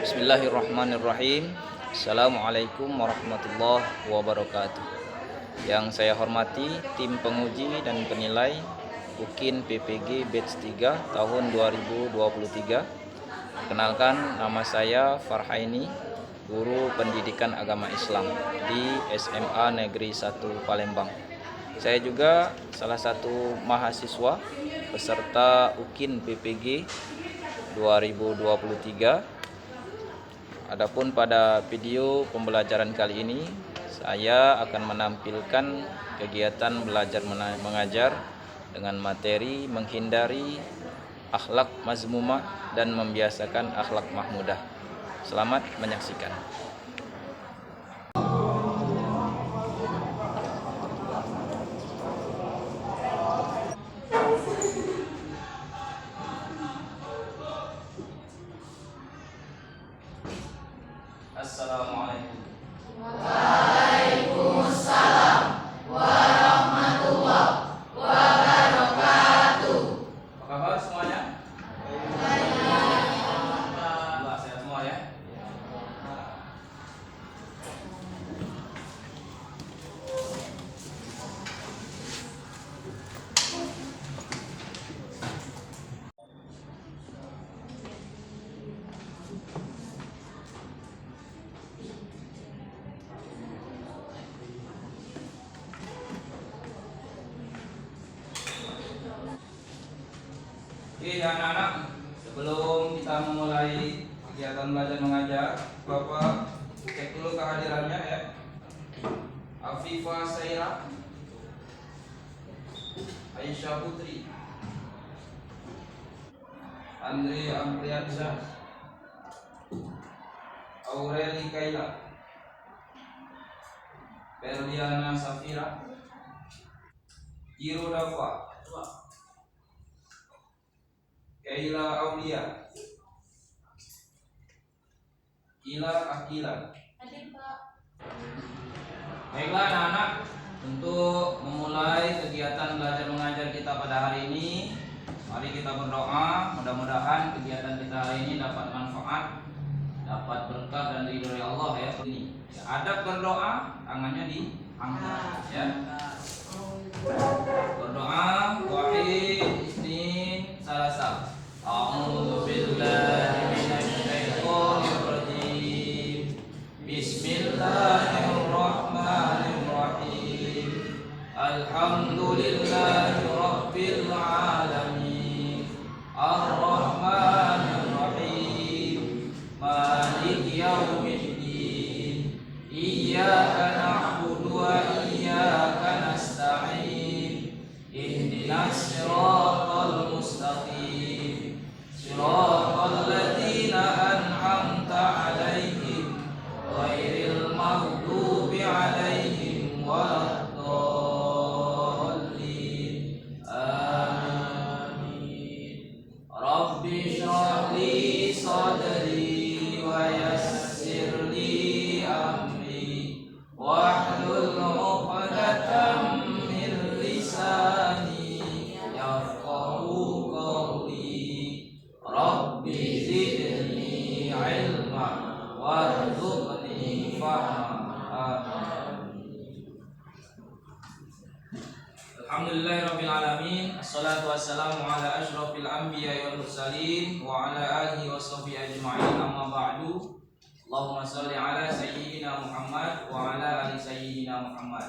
Bismillahirrahmanirrahim. Assalamualaikum warahmatullahi wabarakatuh. Yang saya hormati tim penguji dan penilai UKIN PPG Batch 3 tahun 2023. Kenalkan, nama saya Farhaini, guru pendidikan agama Islam di SMA Negeri 1 Palembang. Saya juga salah satu mahasiswa peserta UKIN PPG 2023. Adapun pada video pembelajaran kali ini, saya akan menampilkan kegiatan belajar mengajar dengan materi menghindari akhlak mazmumah dan membiasakan akhlak mahmudah. Selamat menyaksikan. Assalamualaikum. Waalaikumsalam warahmatullahi wabarakatuh. Apa kabar semuanya? Alhamdulillah, sehat semua ya. Oke anak-anak, sebelum kita memulai kegiatan belajar mengajar, Bapak cek dulu kehadirannya ya. Afifah Saira, Aisyah Putri, Andre Amriansyah, Aureli Kaila, Berliana Safira, Jiro Dafa, Kaila Aulia, Ila Akila. Baiklah anak-anak, untuk memulai kegiatan belajar mengajar kita pada hari ini, mari kita berdoa. Mudah-mudahan kegiatan kita hari ini dapat manfaat, dapat berkah dan ridho dari Allah ya. Ini adab berdoa, tangannya diangkat ya. Berdoa wahid isnin salasa. A'udzu billahi minasy syaithanir rajim. Bismillahirrahmanirrahim. Alhamdulillahi rabbil alamin. Ar-Rahmanir Rahim. Maliki yaumiddin. Iyyaka na'budu wa iyyaka nasta'in. Ihdinas siratal mustaqim. Siratal ladzina an'amta 'alaihim ghairil maghdubi 'alaihim waladdallin. Amin. Rabbi shrah li sadri wa yassir li amri wahlul 'uqdatam min lisani yafqahu qawli. Rabbi zidni ilma warzuqni fahma. Alhamdulillahirabbil alamin. Assalatu wassalamu ala asyrafil anbiya'i wal mursalin wa ala alihi washabbihi ajma'in. Amma ba'du. Allahumma shalli ala sayyidina Muhammad wa ala ali sayyidina Muhammad.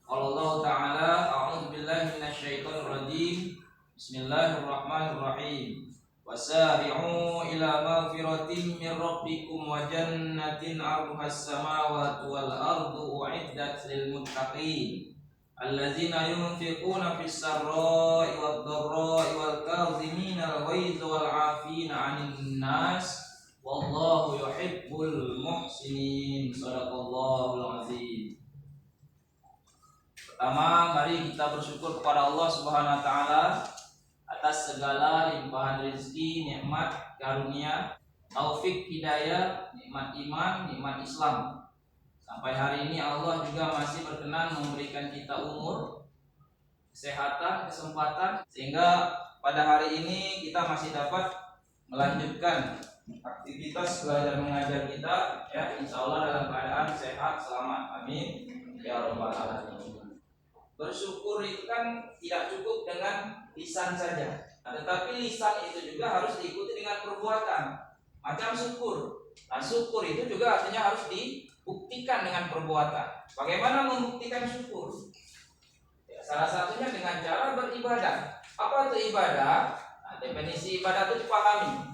Qala Allah ta'ala, a'udzu billahi minasyaitonir rajim. Bismillahirrahmanirrahim. Wasari'u ila maghfiratin min rabbikum wa jannatin 'arduhas samawati wal ardu u'iddat lil muttaqin allazina yunfiquna fis sarra'i wad dharra'i wal kadhimina al ghaidha wal 'afina 'anil nas wallahu yuhibbul muhsinin. Shadaqallahul azim. Pertama, mari kita bersyukur kepada Allah Subhanahu wa taala atas segala limpahan rezeki, nikmat, karunia, taufik, hidayah, nikmat iman, nikmat Islam. Sampai hari ini Allah juga masih berkenan memberikan kita umur, kesehatan, kesempatan, sehingga pada hari ini kita masih dapat melanjutkan aktivitas belajar mengajar kita, ya, insya Allah dalam keadaan sehat, selamat, amin, ya rabbal alamin. Bersyukur itu kan tidak cukup dengan lisan saja, tetapi lisan itu juga harus diikuti dengan perbuatan. Macam syukur. Nah, syukur itu juga artinya harus dibuktikan dengan perbuatan. Bagaimana membuktikan syukur? Ya, salah satunya dengan cara beribadah. Apa itu ibadah? Nah, definisi ibadah itu dipahami.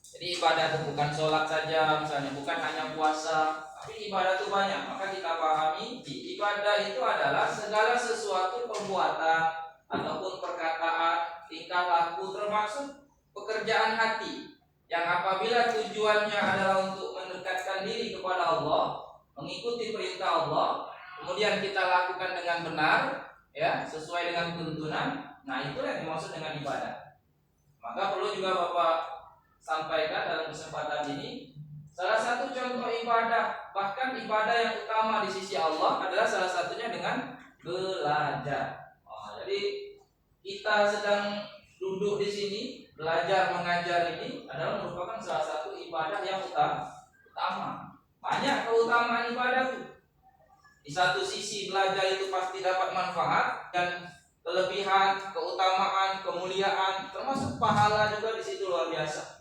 Jadi ibadah itu bukan sholat saja, misalnya bukan hanya puasa, tapi ibadah itu banyak. Maka kita pahami, ibadah itu adalah segala sesuatu perbuatan ataupun perkataan, tingkah laku, termasuk pekerjaan hati, yang apabila tujuannya adalah untuk mendekatkan diri kepada Allah, mengikuti perintah Allah, kemudian kita lakukan dengan benar, ya, sesuai dengan tuntunan. Nah, itulah yang dimaksud dengan ibadah. Maka perlu juga Bapak sampaikan dalam kesempatan ini, salah satu contoh ibadah, bahkan ibadah yang utama di sisi Allah adalah salah satunya dengan belajar. Jadi kita sedang duduk di sini belajar mengajar ini adalah merupakan salah satu ibadah yang utama. Banyak keutamaan ibadah itu. Di satu sisi belajar itu pasti dapat manfaat dan kelebihan, keutamaan, kemuliaan, termasuk pahala juga di situ luar biasa.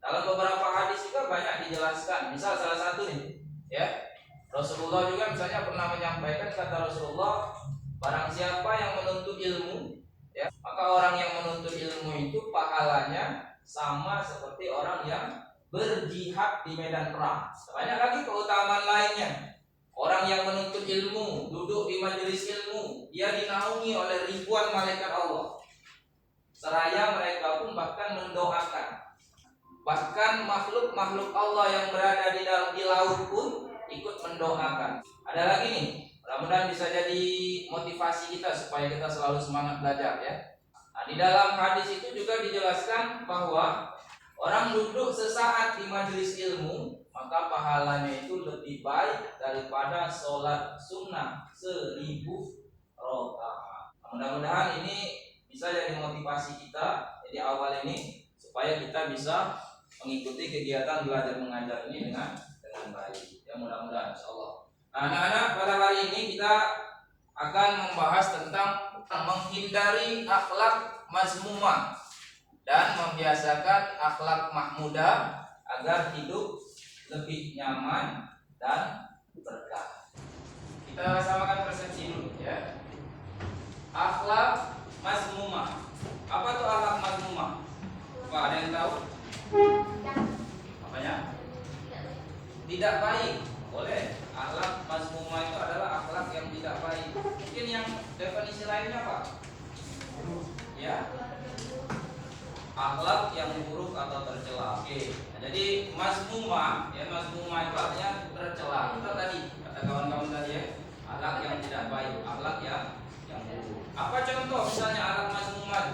Dalam beberapa hadis juga banyak dijelaskan. Misal salah satu nih, ya, Rasulullah juga misalnya pernah menyampaikan, kata Rasulullah, barang siapa yang menuntut ilmu, ya, maka orang yang menuntut ilmu itu pahalanya sama seperti orang yang berjihad di medan perang. Banyak lagi keutamaan lainnya. Orang yang menuntut ilmu, duduk di majelis ilmu, dia dinaungi oleh ribuan malaikat Allah. Seraya mereka pun bahkan mendoakan. Bahkan makhluk-makhluk Allah yang berada di laut pun ikut mendoakan. Ada lagi nih, mudah-mudahan bisa jadi motivasi kita supaya kita selalu semangat belajar, ya. Nah, di dalam hadis itu juga dijelaskan bahwa orang duduk sesaat di majelis ilmu, maka pahalanya itu lebih baik daripada sholat sunnah 1000 rakaat. Mudah-mudahan ini bisa jadi motivasi kita di awal ini supaya kita bisa mengikuti kegiatan belajar mengajar ini dengan baik. Ya, mudah-mudahan insyaallah. Nah, anak-anak, pada hari ini kita akan membahas tentang menghindari akhlak mazmumah dan membiasakan akhlak mahmudah agar hidup lebih nyaman dan berkah. Kita samakan persepsi dulu, ya. Akhlak mazmumah. Apa itu akhlak mazmumah? Apa ada yang tahu? Apanya? Tidak baik. Boleh. Akhlak mazmumah itu adalah akhlak yang tidak baik. Mungkin yang definisi lainnya apa? Ya. Akhlak yang buruk atau tercela. Oke. Nah, jadi mazmumah, ya, mazmumah itu artinya tercela. Kita tadi kata kawan-kawan tadi, ya, akhlak yang tidak baik, akhlak yang buruk. Apa contoh misalnya akhlak mazmumah?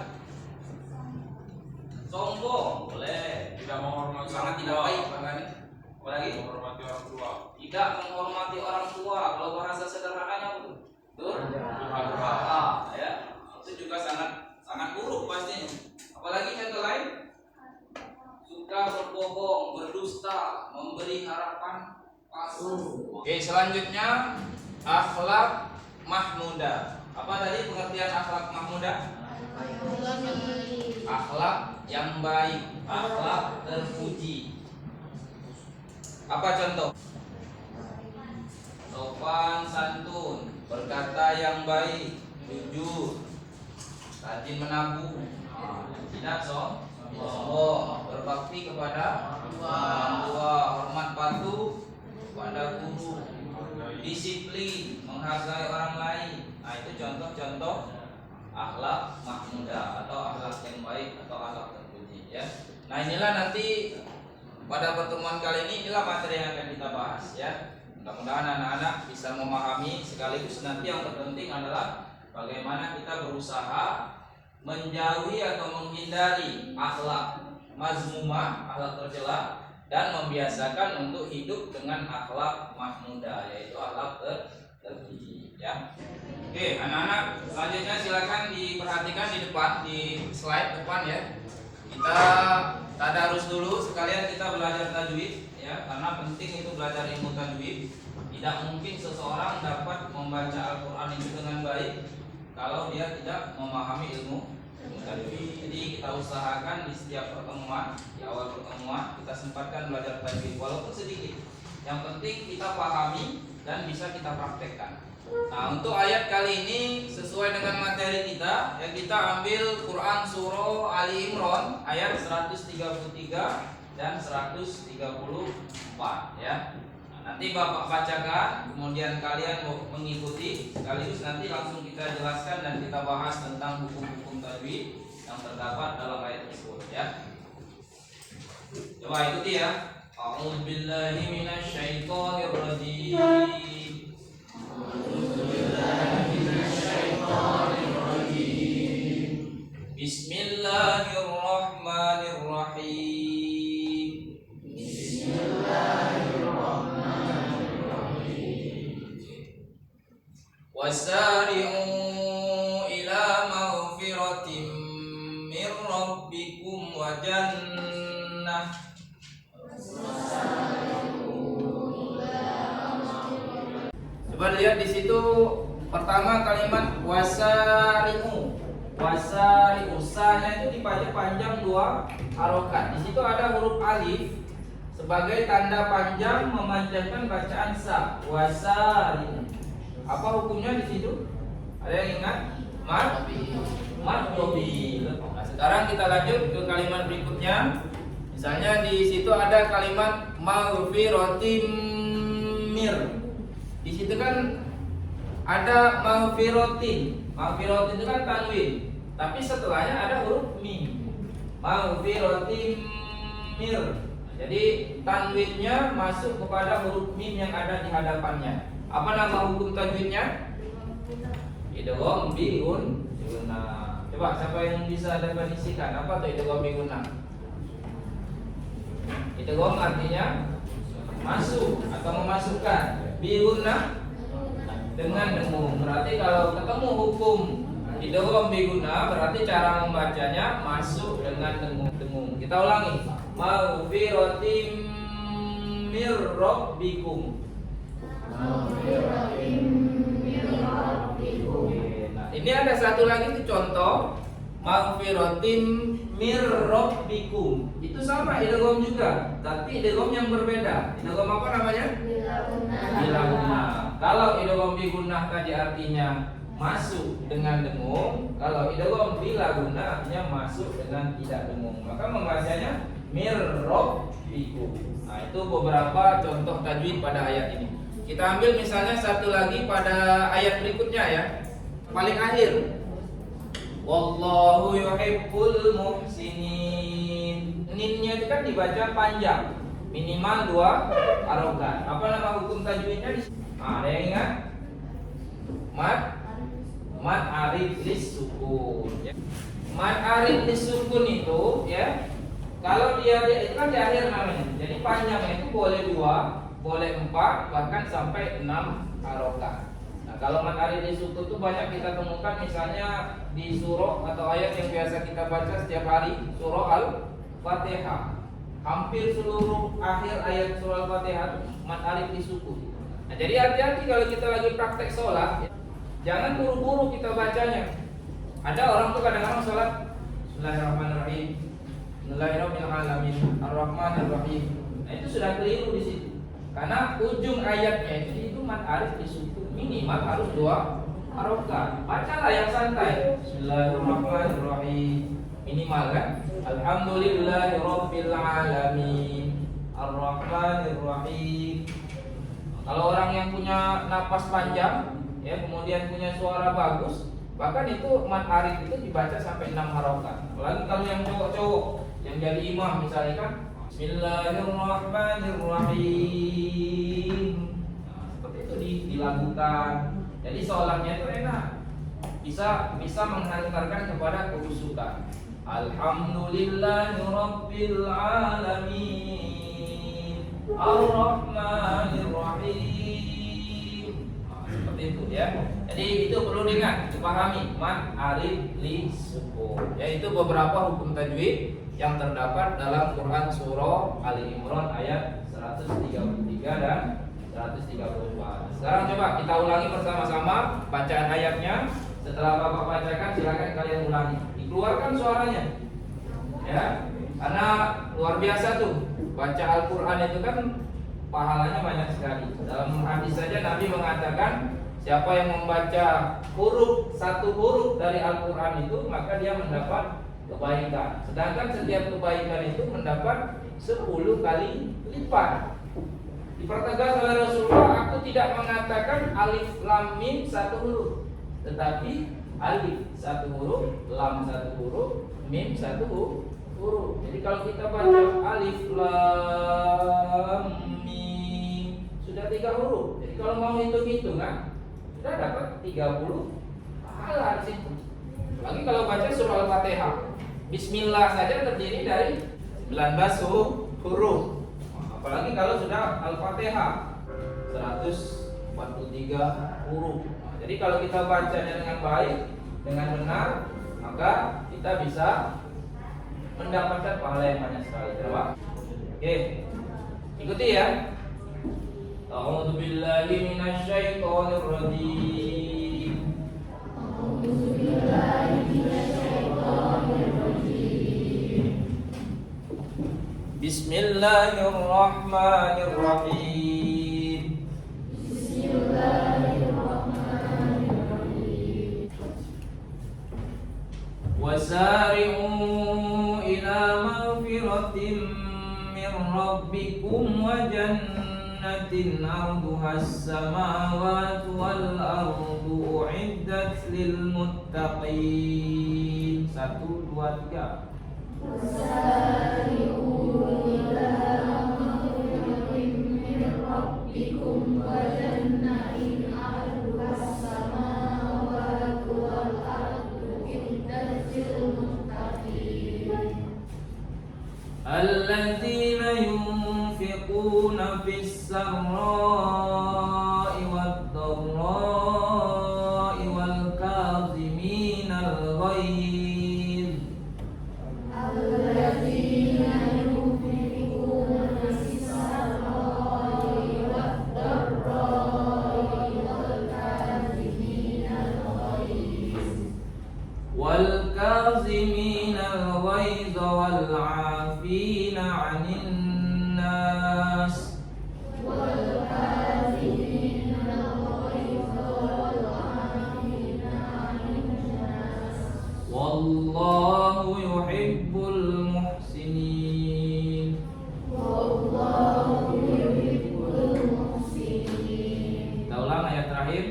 Sombong, boleh. Tidak menghormati sangat orang tidak tua. baik, apalagi Menghormati orang tua. tidak menghormati orang tua. Kalau bahasa sederhananya betul. Durhaka. Ya. Itu juga sangat buruk pastinya. Apalagi contoh lain, suka berbohong, berdusta, memberi harapan palsu. Oke, selanjutnya akhlak mahmudah. Apa tadi pengertian akhlak mahmudah? Akhlak yang baik, akhlak terpuji. Apa contoh? Sopan santun, berkata yang baik, jujur, rajin menabung, tidak sombong, berbakti kepada orang tua, hormat patuh kepada guru, disiplin, menghargai orang lain. Nah, itu contoh-contoh akhlak mahmudah atau akhlak yang baik atau akhlak terpuji, ya. Nah, inilah nanti pada pertemuan kali ini inilah materi yang akan kita bahas, ya. Mudah-mudahan anak-anak bisa memahami, sekaligus nanti yang terpenting adalah bagaimana kita berusaha menjauhi atau menghindari akhlak mazmumah, akhlak tercela, dan membiasakan untuk hidup dengan akhlak mahmudah, yaitu akhlak terpuji, ya. Oke, anak-anak, selanjutnya silakan diperhatikan di depan, di slide depan, ya. Kita tadarus dulu sekalian kita belajar tajwid ya, karena penting itu belajar ilmu tajwid. Tidak mungkin seseorang dapat membaca Al-Qur'an itu dengan baik kalau dia tidak memahami ilmu tajwid. Jadi kita usahakan di setiap pertemuan, di awal pertemuan kita sempatkan belajar tajwid walaupun sedikit. Yang penting kita pahami dan bisa kita praktekkan. Nah, untuk ayat kali ini sesuai dengan materi kita, ya kita ambil Quran surah Ali Imran ayat 133 dan 134 ya. Nanti Bapak bacakan, kemudian kalian mengikuti, sekaligus nanti langsung kita jelaskan dan kita bahas tentang hukum-hukum tajwid yang terdapat dalam ayat tersebut ya. Coba ikuti ya. A'udzubillahi minasyaitonirrajim. Bismillahirrahmanirrahim. Wasari'u ila maghfiratin min rabbikum wa jannah. Coba lihat di situ pertama kalimat wasari'u. Wasari'u, sa-nya itu dibaca panjang 2 harokat. Di situ ada huruf alif sebagai tanda panjang memanjangkan bacaan sa. Wasari'u. Apa hukumnya di situ? Ada yang ingat? Mad dobil. Nah, sekarang kita lanjut ke kalimat berikutnya. Misalnya di situ ada kalimat maghfiratim mir. Di situ kan ada maghfiratin. Maghfiratin itu kan tanwin, tapi setelahnya ada huruf mim. Maghfiratim mir. Jadi tanwinnya masuk kepada huruf mim yang ada di hadapannya. Apa nama hukum tajwidnya? Idgham bi gunnah. Coba siapa yang bisa definisikan apa tuh idgham bi gunnah? Idgham artinya masuk atau memasukkan. Bi gunnah dengan dengung. Berarti kalau ketemu hukum idgham bi gunnah berarti cara membacanya masuk dengan dengung. Kita ulangi. Maghfiratim mir rabbikum. Nah, ini ada satu lagi tuh contoh maghfiratim mir rabbikum. Itu sama idgham juga, tapi idgham yang berbeda. Idgham apa namanya? Bila gunnah. Kalau idgham bi gunnah tadi artinya masuk dengan dengung, kalau idgham bila gunnah artinya masuk dengan tidak dengung. Maka membacanya mir rabbikum. Nah, itu beberapa contoh tajwid pada ayat ini. Kita ambil misalnya satu lagi pada ayat berikutnya ya. Paling akhir. Wallahu yuhibbul muhsinin. Ninnya itu kan dibaca panjang, minimal 2 harokat. Apa nama hukum tajwidnya? Ada yang ingat? Mad arid lis sukun ya. Mad arid lis sukun itu ya, kalau dia itu kan di akhir namanya. Jadi panjangnya itu boleh 2, boleh 4, bahkan sampai 6 harokat. Nah, kalau mad arid lis sukun itu banyak kita temukan misalnya di surah atau ayat yang biasa kita baca setiap hari, surah Al-Fatihah. Hampir seluruh akhir ayat surah Al-Fatihah mad arid lis sukun. Nah, jadi hati-hati kalau kita lagi praktek sholat, jangan buru-buru kita bacanya. Ada orang tuh kadang-kadang sholat Bismillahirrahmanirrahim, Bismillahirrahmanirrahim, Ar-Rahmanirrahim. Nah, itu sudah keliru di situ. Karena ujung ayatnya itu mad arid lis sukun, minimal harus 2 harokat. Bacalah yang santai. Bismillahirrahmanirrahim. Minimal kan? Alhamdulillahirabbil alamin. Ar-Rahmanirrahim. Kalau orang yang punya napas panjang, ya kemudian punya suara bagus, bahkan itu mad arid itu dibaca sampai 6 harokat. Apalagi kalau yang cowok-cowok yang jadi imam misalnya kan, Bismillahirrahmanirrahim. Nah, seperti itu dilakukan. Jadi sholatnya itu enak, bisa menghantarkan kepada kehusukan. Alhamdulillahirabbil alamin. Ar-Rahmanirrahim. Nah, seperti itu ya. Jadi itu perlu diingat, dipahami mad arid li sukun. Ya, itu beberapa hukum tajwid yang terdapat dalam Quran surah Ali Imran ayat 133 dan 134. Sekarang coba kita ulangi bersama-sama bacaan ayatnya. Setelah Bapak bacakan silakan kalian ulangi. Dikeluarkan suaranya. Ya, karena luar biasa tuh. Baca Al-Qur'an itu kan pahalanya banyak sekali. Dalam hadis saja Nabi mengatakan siapa yang membaca satu huruf dari Al-Qur'an itu maka dia mendapat kebaikan. Sedangkan setiap kebaikan itu mendapat 10 kali lipat. Dipertegas oleh Rasulullah, aku tidak mengatakan alif lam mim satu huruf, tetapi alif satu huruf, lam satu huruf, mim satu huruf. Jadi kalau kita baca alif lam mim sudah 3 huruf. Jadi kalau mau hitung-hitungan sudah dapat 30 pahala di situ. Lagi kalau baca surah Al-Fatihah, Bismillah saja terdiri dari 19 huruf. Apalagi kalau sudah Al-Fatihah 143 huruf. Jadi kalau kita bacanya dengan baik, dengan benar, maka kita bisa mendapatkan pahala yang banyak sekali. Coba. Oke. Ikuti ya. A'udzu billahi minasyaitonir rajim. A'udzu billahi minasyaitonir rajim. Bismillahirrahmanirrahim. Bismillahirrahmanirrahim. Wasari'u ila maghfiratin min rabbikum wa jannatin 'arduhas samawati wal ardu u'iddat lil muttaqin. 1 2 3. الذين ينفقون في السراء والضراء والكاظمين الغيظ والكاظمين الغيظ والعافين عن الناس والله يحب المحسنين. Kita ulang ayat terakhir.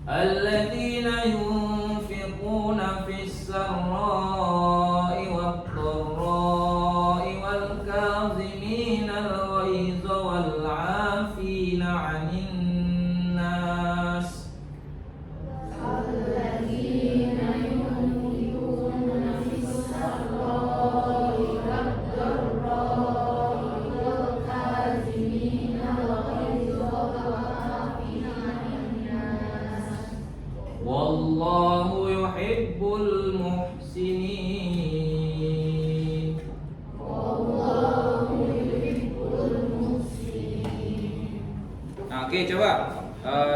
Alladzina yunfiquna fis sarra'i wad dharra'i wal kazimina al ghaiza wal 'afina 'anil nas. Wallahu yuhibbul muhsinin. Nah, oke, coba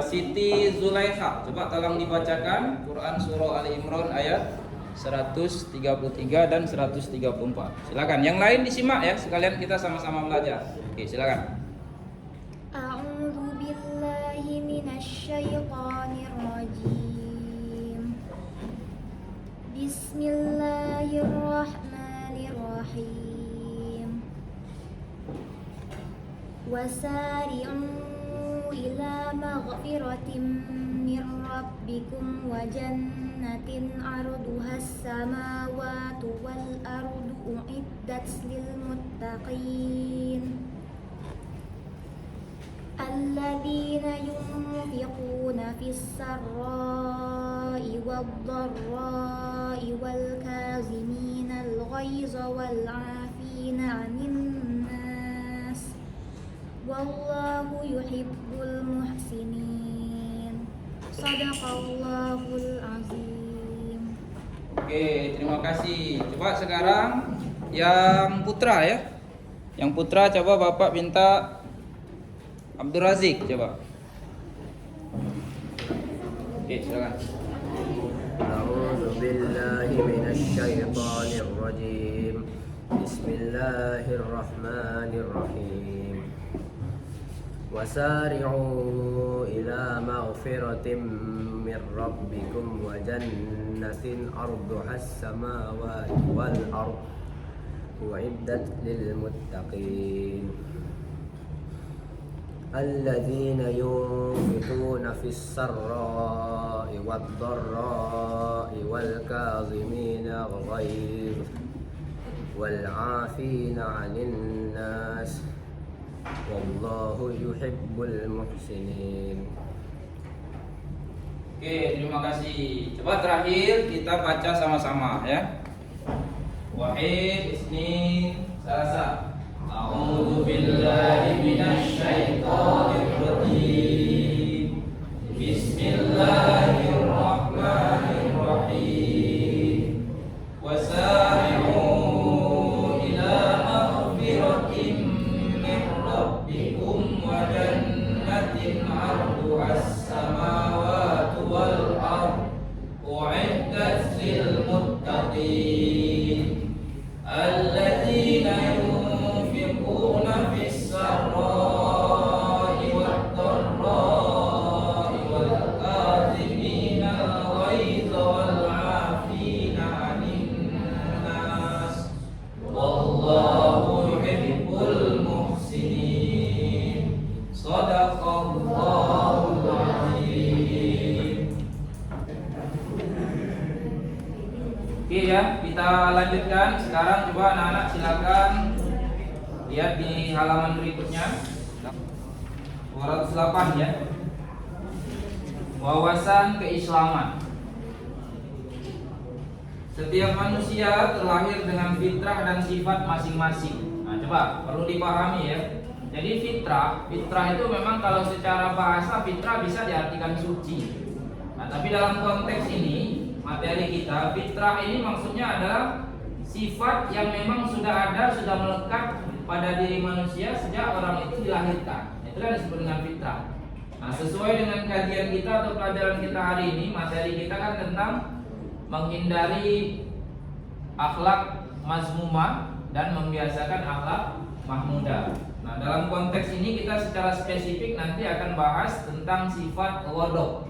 Siti Zulaikha, coba tolong dibacakan Quran surah Ali Imran ayat 133 dan 134. Silakan. Yang lain disimak ya, sekalian kita sama-sama belajar. Oke, silakan. A'udzu billahi minasyaitonir rajim. Bismillahirrahmanirrahim. Wasari'u ila maghfiratin min rabbikum wa jannatin 'arduhas samawati wal ardu u'iddat lil muttaqin. Alladzina yunfiquna fis sarra'i wad dharra'i wal kazimina al ghaiza wal 'afina 'anil nas. Wallahu yuhibbul muhsinin. Shadaqallahul azim. Oke, terima kasih. Coba sekarang yang putra ya. Yang putra coba Bapak minta Abdul Razik coba. Oke, silakan. أعوذ بالله من الشيطان الرجيم بسم الله الرحمن الرحيم وسارعوا إلى مغفرة من ربكم وجنة أرضها السماوات والأرض أعدت للمتقين الذين ينفقون في السراء والضراء والكاظمين الغيظ والعافين عن الناس والله يحب المحسنين. Oke, terima kasih. Coba terakhir kita baca sama-sama ya. Wahid, isnin, salasa. A'udzu billahi minasy syaithanir rajim. Bismillahirrahmanirrahim. Wasari'u ila maghfiratin min rabbikum wa jannatin 'arduhas samawati wal ardh u'iddat lil muttaqin alladzina yunfiquna fis sarra'i wad dharra'i wal kadhimina al-ghaidha wal 'afina 'anil nas wallahu yuhibbul muhsinin. Shadaqallahul azim. Oke ya, kita lanjutkan. Sekarang coba anak-anak silakan lihat di halaman berikutnya 208 ya. Wawasan keislaman. Setiap manusia terlahir dengan fitrah dan sifat masing-masing. Nah, coba perlu dipahami ya. Jadi fitrah itu memang kalau secara bahasa fitrah bisa diartikan suci. Nah, tapi dalam konteks ini materi kita, fitrah ini maksudnya adalah sifat yang memang sudah ada, sudah melekat pada diri manusia sejak orang itu dilahirkan. Itulah disebut dengan fitrah. Nah, sesuai dengan kajian kita atau pelajaran kita hari ini, materi kita kan tentang menghindari akhlak mazmumah dan membiasakan akhlak mahmudah. Nah, dalam konteks ini kita secara spesifik nanti akan bahas tentang sifat ghadab.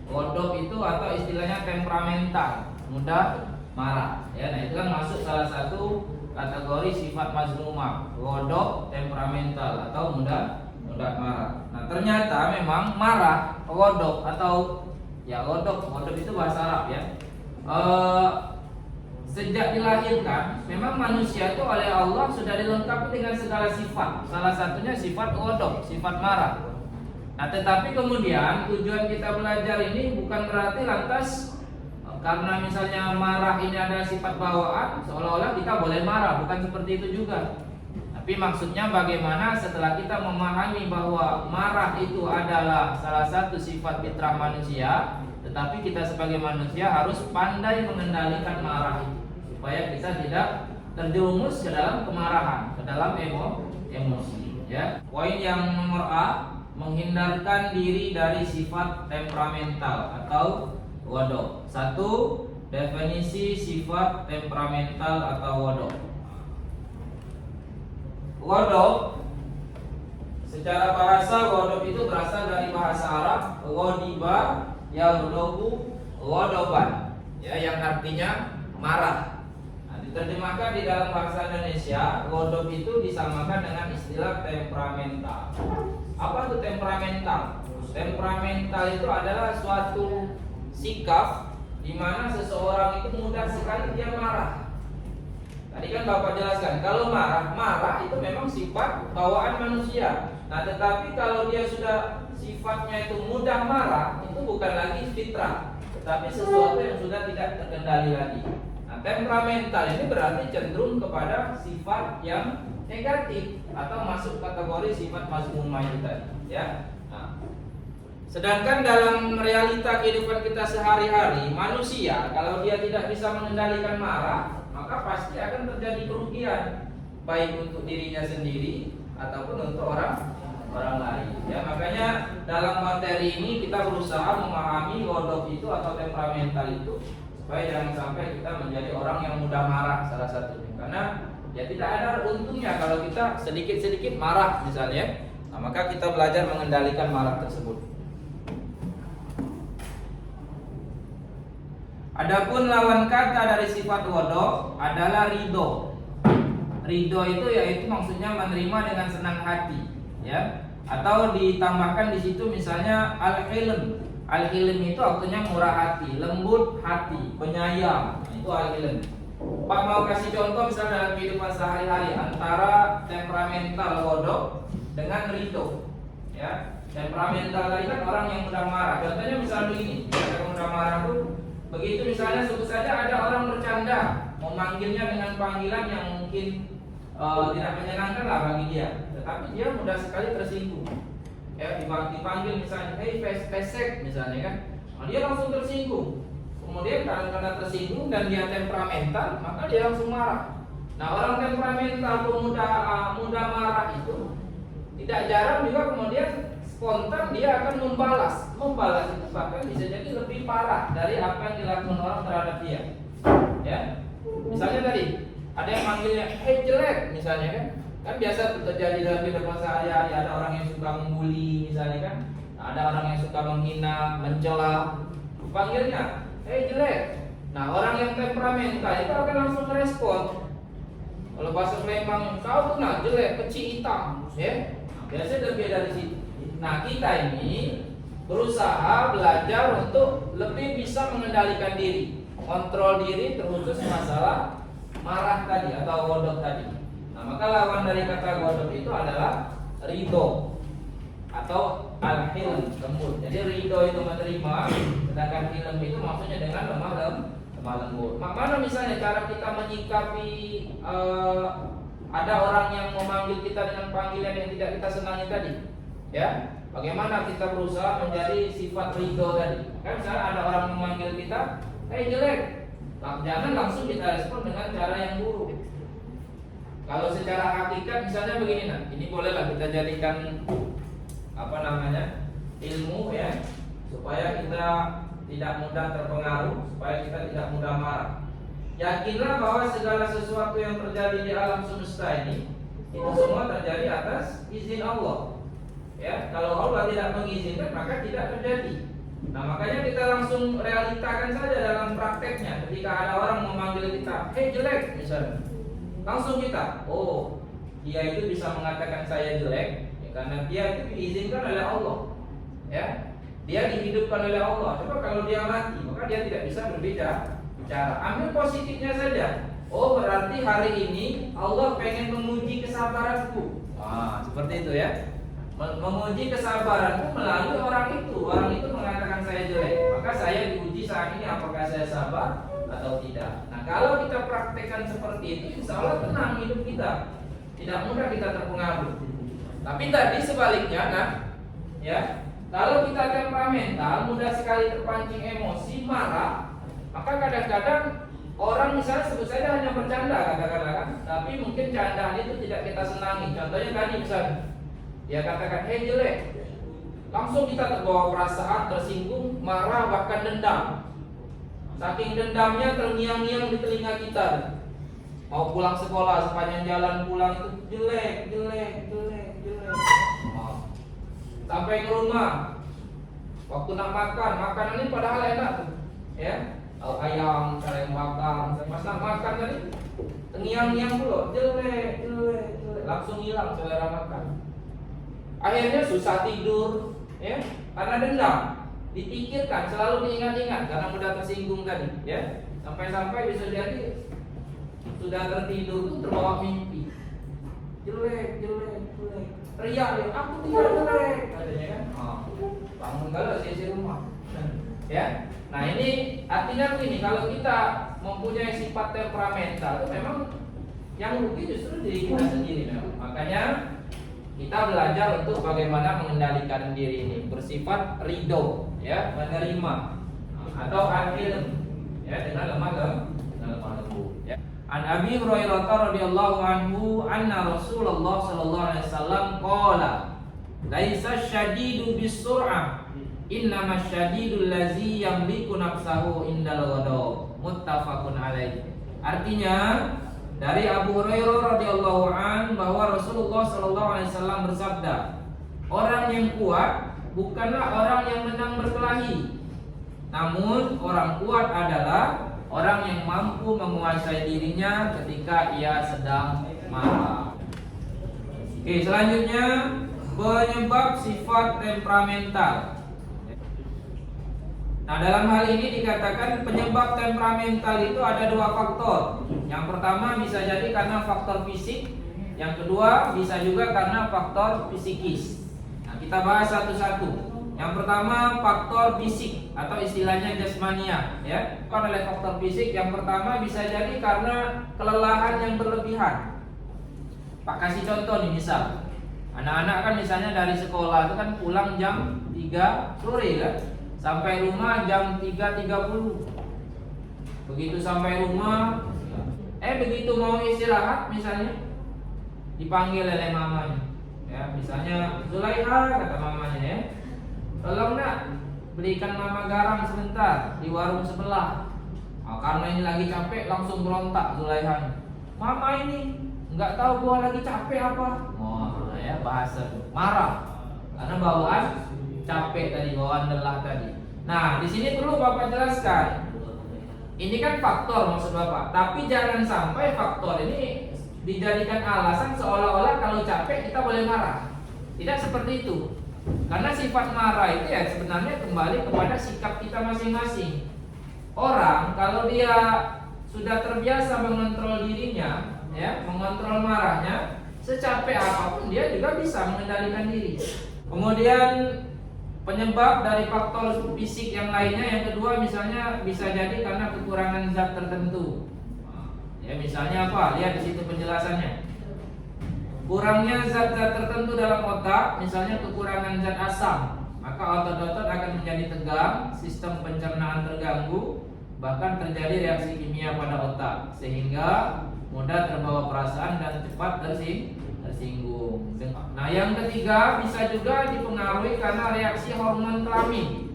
Ghadab itu atau istilahnya temperamental, mudah marah. Ya, nah itu kan masuk salah satu kategori sifat mazmumah. Ghadab, temperamental atau mudah marah. Nah, ternyata memang marah, ghadab atau ya ghadab itu bahasa Arab ya. Sejak dilahirkan, memang manusia itu oleh Allah sudah dilengkapi dengan segala sifat. Salah satunya sifat ghadab, sifat marah. Nah, tetapi kemudian tujuan kita belajar ini bukan berarti lantas karena misalnya marah ini adalah sifat bawaan, seolah-olah kita boleh marah, bukan seperti itu juga. Tapi maksudnya bagaimana setelah kita memahami bahwa marah itu adalah salah satu sifat fitrah manusia, tetapi kita sebagai manusia harus pandai mengendalikan marah itu supaya kita tidak terjerumus ke dalam kemarahan, ke dalam emosi. Ya. Poin yang nomor A, menghindarkan diri dari sifat temperamental atau ghadab. 1. Definisi sifat temperamental atau ghadab. Ghadab secara bahasa ghadab itu berasal dari bahasa Arab ghadiba yaghdabu ghadaban, ya, yang artinya marah. Diterjemahkan di dalam bahasa Indonesia, ghadab itu disamakan dengan istilah temperamental. Apa itu temperamental? Temperamental itu adalah suatu sikap di mana seseorang itu mudah sekali dia marah. Tadi kan Bapak jelaskan, kalau marah itu memang sifat bawaan manusia. Nah, tetapi kalau dia sudah sifatnya itu mudah marah, itu bukan lagi fitrah, tetapi sesuatu yang sudah tidak terkendali lagi. Nah, temperamental ini berarti cenderung kepada sifat yang negatif atau masuk kategori sifat mazmumah itu tadi, ya. Nah, sedangkan dalam realita kehidupan kita sehari-hari, manusia kalau dia tidak bisa mengendalikan marah, maka maka pasti akan terjadi kerugian, baik untuk dirinya sendiri ataupun untuk orang lain. Ya, makanya dalam materi ini kita berusaha memahami ghadab itu atau temperamental itu supaya jangan sampai kita menjadi orang yang mudah marah salah satunya. Karena ya tidak ada untungnya kalau kita sedikit-sedikit marah misalnya. Nah, maka kita belajar mengendalikan marah tersebut. Adapun lawan kata dari sifat ghadab adalah ridho. Ridho itu yaitu maksudnya menerima dengan senang hati, ya. Atau ditambahkan di situ misalnya al-hilm. Al-hilm itu artinya murah hati, lembut hati, penyayang. Nah, itu al-hilm. Pak mau kasih contoh misalnya dalam kehidupan sehari-hari antara temperamental ghadab dengan ridho, ya. Temperamental tadi kan orang yang mudah marah. Contohnya misalnya begini, yang mudah marah itu begitu misalnya sebut saja ada orang bercanda memanggilnya dengan panggilan yang mungkin tidak menyenangkan lah bagi dia, tetapi dia mudah sekali tersinggung. Ya, dipanggil misalnya, hey pesek misalnya kan, nah, dia langsung tersinggung. Kemudian karena tersinggung dan dia temperamental, maka dia langsung marah. Nah, orang temperamental mudah marah itu tidak jarang juga kemudian spontan dia akan membalas itu bahkan bisa jadi lebih parah dari apa yang dilakukan orang terhadap dia. Ya, misalnya tadi ada yang manggilnya hey jelek misalnya kan biasa terjadi dalam kehidupan sehari-hari. Ada orang yang suka membuli misalnya kan, ada orang yang suka menghina, mencela, panggilnya hey jelek. Nah, orang yang temperamental itu akan langsung merespon. Kalau bahasa Palembang, kau tuh nah jelek, kecil hitam, ya. Biasanya berbeda di situ. Nah, kita ini berusaha belajar untuk lebih bisa mengendalikan diri, kontrol diri terkhusus masalah marah tadi atau ghadab tadi. Nah, maka lawan dari kata ghadab itu adalah ridho atau al-hilm, lembut. Jadi ridho itu menerima, sedangkan hilm itu maksudnya dengan lemah lembut. Mana misalnya cara kita menyikapi ada orang yang memanggil kita dengan panggilan yang tidak kita senangi tadi, ya? Bagaimana kita berusaha menjadi sifat ridho tadi? Kan misalnya ada orang memanggil kita, hey jelek, jangan langsung kita respon dengan cara yang buruk. Kalau secara hakikat misalnya begini, nah, ini bolehlah kita jadikan ilmu, ya, supaya kita tidak mudah terpengaruh, supaya kita tidak mudah marah. Yakinlah bahwa segala sesuatu yang terjadi di alam semesta ini itu semua terjadi atas izin Allah. Ya, kalau Allah tidak mengizinkan maka tidak terjadi. Nah, makanya kita langsung realitakan saja dalam prakteknya. Ketika ada orang memanggil kita, hey jelek misalnya, langsung kita, oh dia itu bisa mengatakan saya jelek ya, karena dia itu diizinkan oleh Allah. Ya, dia dihidupkan oleh Allah. Coba kalau dia mati, maka dia tidak bisa berbicara. Ambil positifnya saja. Oh, berarti hari ini Allah pengen menguji kesabaranku. Wah, seperti itu ya. Menguji kesabaranku melalui orang itu. Orang itu mengatakan saya jelek, maka saya diuji saat ini apakah saya sabar atau tidak. Nah, kalau kita praktekkan seperti itu, insya Allah tenang hidup kita. Tidak mudah kita terpengaruh. Tapi tadi sebaliknya, nah, ya, kalau kita temperamental, mudah sekali terpancing emosi, marah, maka kadang-kadang orang misalnya sebut saja hanya bercanda katakanlah, tapi mungkin candaan itu tidak kita senangi. Contohnya tadi misalnya dia katakan hey jelek, langsung kita terbawa perasaan, tersinggung, marah, bahkan dendam. Saking dendamnya terngiang-ngiang di telinga kita. Mau pulang sekolah sepanjang jalan pulang itu jelek. Sampai ke rumah, waktu nak makan, makanan ini padahal enak tuh, ya. Ayam, ayam bakar, pas nak makan tadi terngiang-ngiang pula, jelek, langsung hilang selera makan. Akhirnya susah tidur, ya, karena dendam. Dipikirkan, selalu diingat-ingat karena mudah tersinggung tadi, ya. Sampai-sampai bisa jadi sudah tertidur tuh terbawa mimpi. Jelek. Teriak ya, aku tidak jelek, katanya kan. Bangun kalau sisi rumah. Ya. Nah, ini artinya begini, kalau kita mempunyai sifat temperamental itu memang yang rugi justru diri kita sendiri memang. Makanya kita belajar untuk bagaimana mengendalikan diri ini bersifat ridho, ya, menerima atau al-hilm, ya, dengan lemah lembut, ya. An Abi Hurairah radhiyallahu anhu anna Rasulullah sallallahu alaihi wasallam qala laisa syadidu bisur'ah innama syadidul ladzi yamliku nafsahu indal ghadab. Muttafaqun alaih. Artinya dari Abu Hurairah radhiyallahu an bahwa Rasulullah sallallahu alaihi wasallam bersabda, orang yang kuat bukanlah orang yang menang berkelahi, namun orang kuat adalah orang yang mampu menguasai dirinya ketika ia sedang marah. Oke, selanjutnya penyebab sifat temperamental. Nah, dalam hal ini dikatakan penyebab temperamental itu ada dua faktor. Yang pertama bisa jadi karena faktor fisik, yang kedua bisa juga karena faktor psikis. Nah, kita bahas satu-satu. Yang pertama faktor fisik atau istilahnya jasmania, ya. Bukan oleh faktor fisik. Yang pertama bisa jadi karena kelelahan yang berlebihan. Pak kasih contoh nih, misal anak-anak kan misalnya dari sekolah itu kan pulang jam 3 sore kan, sampai rumah jam 3.30. Begitu sampai rumah, begitu mau istirahat misalnya dipanggil oleh mamanya, ya. Misalnya Zulaiha, kata mamanya, ya, tolong nak belikan mama garam sebentar di warung sebelah. Karena ini lagi capek langsung berontak Zulaiha. Mama ini nggak tahu gua lagi capek apa. Ya bahasa marah karena bawaan capek tadi, bawaan lelah tadi. Nah, di sini perlu Bapak jelaskan. Ini kan faktor maksud Bapak, tapi jangan sampai faktor ini dijadikan alasan seolah-olah kalau capek kita boleh marah. Tidak seperti itu. Karena sifat marah itu ya sebenarnya kembali kepada sikap kita masing-masing. Orang kalau dia sudah terbiasa mengontrol dirinya, ya, mengontrol marahnya, secapek apapun dia juga bisa mengendalikan diri. Kemudian penyebab dari faktor fisik yang lainnya, yang kedua misalnya bisa jadi karena kekurangan zat tertentu. Ya, misalnya apa? Lihat di situ penjelasannya. Kurangnya zat-zat tertentu dalam otak, misalnya kekurangan zat asam, maka otot-otot akan menjadi tegang, sistem pencernaan terganggu, bahkan terjadi reaksi kimia pada otak, sehingga mudah terbawa perasaan dan cepat tersinggung. Nah, yang ketiga bisa juga dipengaruhi karena reaksi hormon kelamin.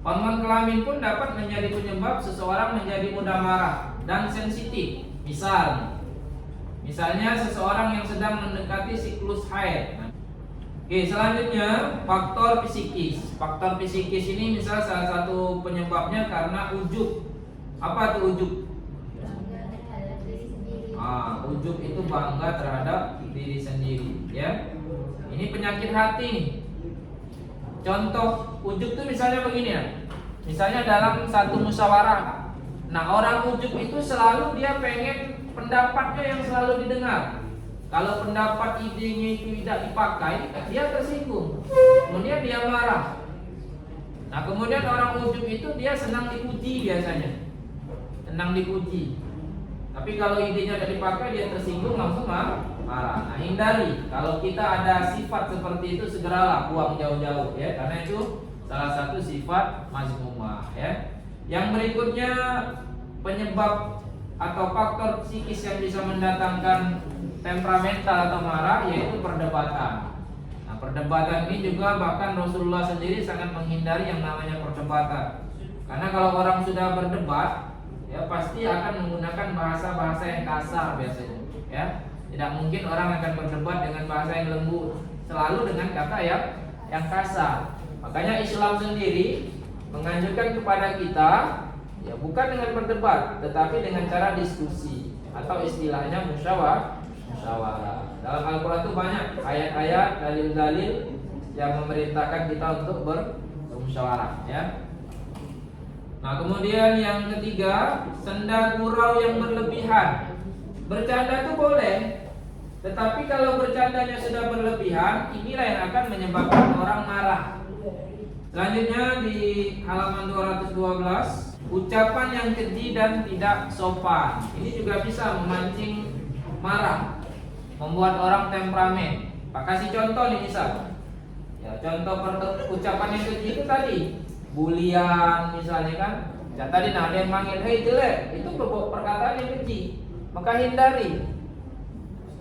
Hormon kelamin pun dapat menjadi penyebab seseorang menjadi mudah marah dan sensitif. Misalnya seseorang yang sedang mendekati siklus haid. Oke, selanjutnya faktor psikis. Faktor psikis ini misal salah satu penyebabnya karena ujub. Apa tuh ujub? Ujub itu bangga terhadap diri sendiri, ya. Ini penyakit hati nih. Contoh ujub itu misalnya begini ya. Misalnya dalam satu musyawarah. Nah, orang ujub itu selalu dia pengen pendapatnya yang selalu didengar. Kalau pendapat idenya itu tidak dipakai, dia tersinggung. Kemudian dia marah. Nah, kemudian orang ujub itu dia senang dipuji biasanya. Senang dipuji. Tapi kalau idenya tidak dipakai, dia tersinggung, langsung marah. Nah, hindari. Kalau kita ada sifat seperti itu, segeralah buang jauh-jauh, ya. Karena itu salah satu sifat mazmumah, ya. Yang berikutnya penyebab atau faktor psikis yang bisa mendatangkan temperamental atau marah, yaitu perdebatan. Nah, perdebatan ini juga bahkan Rasulullah sendiri sangat menghindari yang namanya perdebatan. Karena kalau orang sudah berdebat, ya pasti akan menggunakan bahasa-bahasa yang kasar biasanya, ya. Tidak mungkin orang akan berdebat dengan bahasa yang lembut, selalu dengan kata yang kasar. Makanya Islam sendiri menganjurkan kepada kita, ya bukan dengan berdebat, tetapi dengan cara diskusi atau istilahnya musyawarah. Dalam Al-Quran itu banyak ayat-ayat, dalil-dalil yang memerintahkan kita untuk bermusyawarah, ya. Nah, kemudian yang ketiga, senda gurau yang berlebihan. Bercanda itu boleh, tetapi kalau bercandanya sudah berlebihan, inilah yang akan menyebabkan orang marah. Selanjutnya di halaman 212, ucapan yang keji dan tidak sopan. Ini juga bisa memancing marah, membuat orang temperamen. Pak kasih contoh nih misal. Ya, contoh ucapan yang keji itu tadi, bulian misalnya kan, Tadi ada yang manggil, hei jelek, itu perkataan yang keji, maka hindari.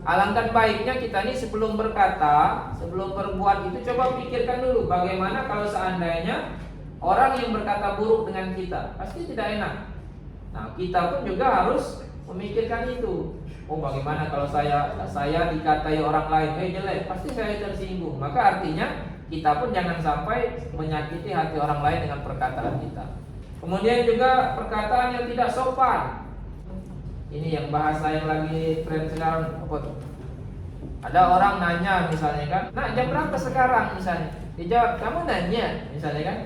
Alangkah baiknya kita ini sebelum berkata, sebelum berbuat itu coba pikirkan dulu bagaimana kalau seandainya orang yang berkata buruk dengan kita, pasti tidak enak. Nah, kita pun juga harus memikirkan itu. Oh, bagaimana kalau saya dikatai orang lain, hei jelek, pasti saya tersinggung. Maka artinya kita pun jangan sampai menyakiti hati orang lain dengan perkataan kita. Kemudian juga perkataan yang tidak sopan. Ini yang bahasa yang lagi tren sekarang apa tuh? Ada orang nanya misalnya kan, "Nak, jam berapa sekarang?" misalnya. Dijawab, "Kamu nanya." Misalnya kan.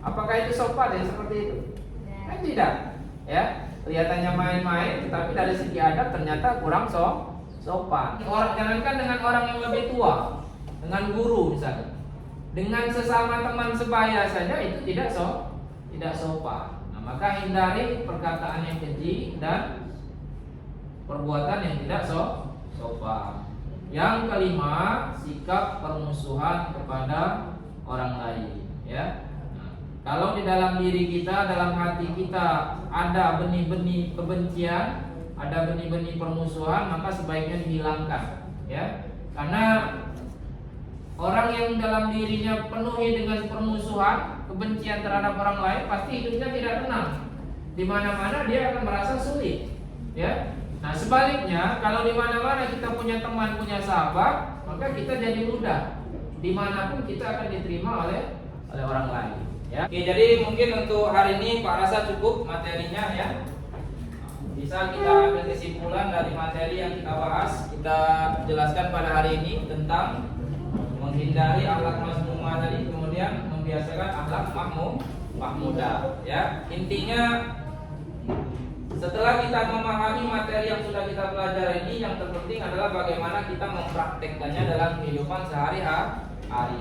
Apakah itu sopan ya seperti itu? Kan tidak. Ya, kelihatannya main-main, tetapi dari segi adab ternyata kurang sopan. Orang jangankan dengan orang yang lebih tua, dengan guru misalnya. Dengan sesama teman sebaya saja itu tidak sopan. Nah, maka hindari perkataan yang keji dan perbuatan yang tidak sopan. Yang kelima, sikap permusuhan kepada orang lain, ya. Nah, kalau di dalam diri kita, dalam hati kita ada benih-benih kebencian, ada benih-benih permusuhan, maka sebaiknya dihilangkan, ya. Karena orang yang dalam dirinya penuhi dengan permusuhan, kebencian terhadap orang lain, pasti hidupnya tidak tenang. Di mana-mana dia akan merasa sulit, ya. Nah, sebaliknya kalau di mana-mana kita punya teman, punya sahabat, maka kita jadi mudah. Dimanapun kita akan diterima oleh orang lain. Ya. Oke, jadi mungkin untuk hari ini Pak rasa cukup materinya ya. Bisa kita ambil kesimpulan dari materi yang kita bahas. Kita jelaskan pada hari ini tentang menghindari akhlak mazmumah tadi, kemudian membiasakan akhlak mahmudah. Ya, intinya setelah kita memahami materi yang sudah kita pelajari ini, yang terpenting adalah bagaimana kita mempraktekkannya dalam kehidupan sehari-hari.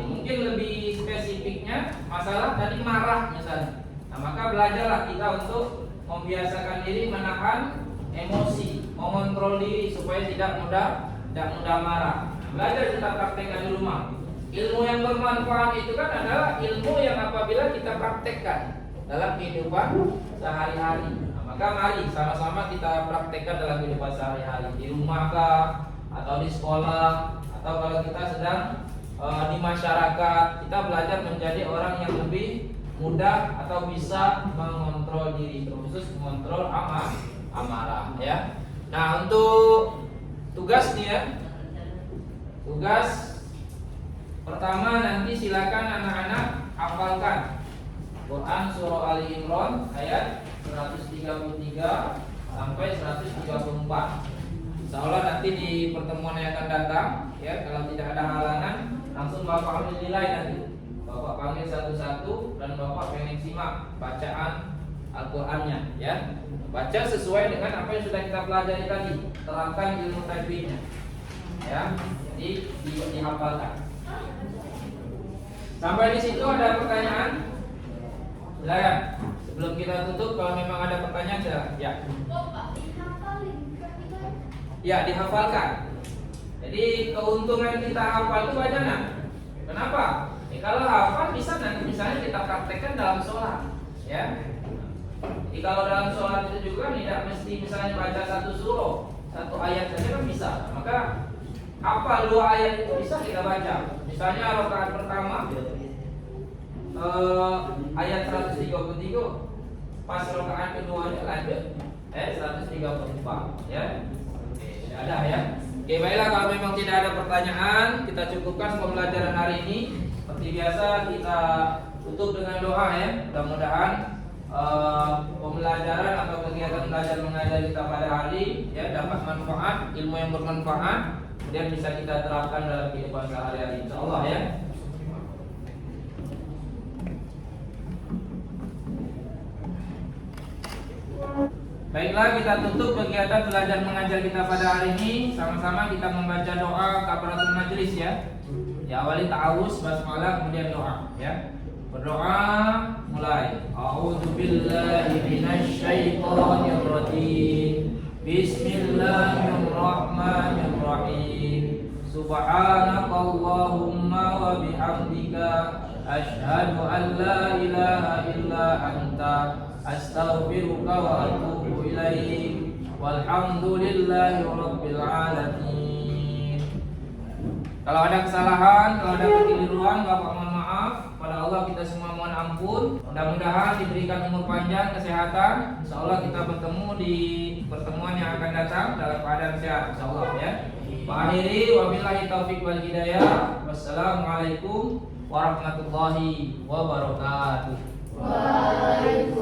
Mungkin lebih spesifiknya masalah tadi marah misalnya. Nah, maka belajarlah kita untuk membiasakan diri menahan emosi, mengontrol diri supaya tidak mudah marah. Belajar kita praktekkan di rumah. Ilmu yang bermanfaat itu kan adalah ilmu yang apabila kita praktekkan dalam kehidupan sehari-hari. Maka mari sama-sama kita praktekkan dalam kehidupan sehari-hari, di rumah kah, atau di sekolah, atau kalau kita sedang di masyarakat, kita belajar menjadi orang yang lebih mudah atau bisa mengontrol diri, terkhusus mengontrol amarah ya. Nah, untuk tugas nih ya, tugas pertama nanti silakan anak-anak hafalkan Quran surah Ali Imran ayat 133 sampai 134. Insyaallah nanti di pertemuan yang akan datang ya, kalau tidak ada halangan langsung Bapak ambil nilai nanti. Bapak panggil satu-satu dan Bapak pengen simak bacaan Al-Qur'annya ya. Baca sesuai dengan apa yang sudah kita pelajari tadi, terapkan ilmu tajwidnya. Ya, jadi dihafalkan. Sampai di situ ada pertanyaan? Silakan. Sebelum kita tutup, kalau memang ada pertanyaan silakan. Ya. Ya, dihafalkan. Jadi keuntungan kita hafal itu banyak. Kenapa? Kalau hafal bisa nanti misalnya kita praktekkan dalam sholat. Ya. Jadi kalau dalam sholat itu juga tidak mesti misalnya baca satu surah, satu ayat saja kan bisa. Maka hafal 2 ayat itu bisa kita baca. Misalnya rakaat pertama ayat 133, pas rakaat keduanya lanjut 134 ya. Oke, tidak ada ya. Oke, baiklah, kalau memang tidak ada pertanyaan, kita cukupkan pembelajaran hari ini. Seperti biasa kita tutup dengan doa ya. Mudah-mudahan pembelajaran atau kegiatan belajar mengajar kita pada hari ya dapat manfaat, ilmu yang bermanfaat, kemudian bisa kita terapkan dalam kehidupan sehari-hari insyaallah ya. Baiklah, kita tutup kegiatan belajar mengajar kita pada hari ini. Sama-sama kita membaca doa kafaratul majlis ya. Diawali ta'awuz, basmalah, kemudian doa ya. Berdoa mulai. A'udzubillahi minasyaitonir rajim. Bismillahirrahmanirrahim. Subhanakallahumma wa bihamdika asyhadu an la ilaha illa anta astaghfiruka wa atubu ilaik. Walhamdulillahi rabbil alamin. Kalau ada kesalahan, kalau ada kekeliruan, Bapak mohon maaf. Pada Allah kita semua mohon ampun. Mudah-mudahan diberikan umur panjang, kesehatan. Insyaallah kita bertemu di pertemuan yang akan datang dalam keadaan sehat insyaallah ya. Wa akhiri wabillahi taufik wal hidayah. Wassalamualaikum warahmatullahi wabarakatuh. Waalaikumsalam.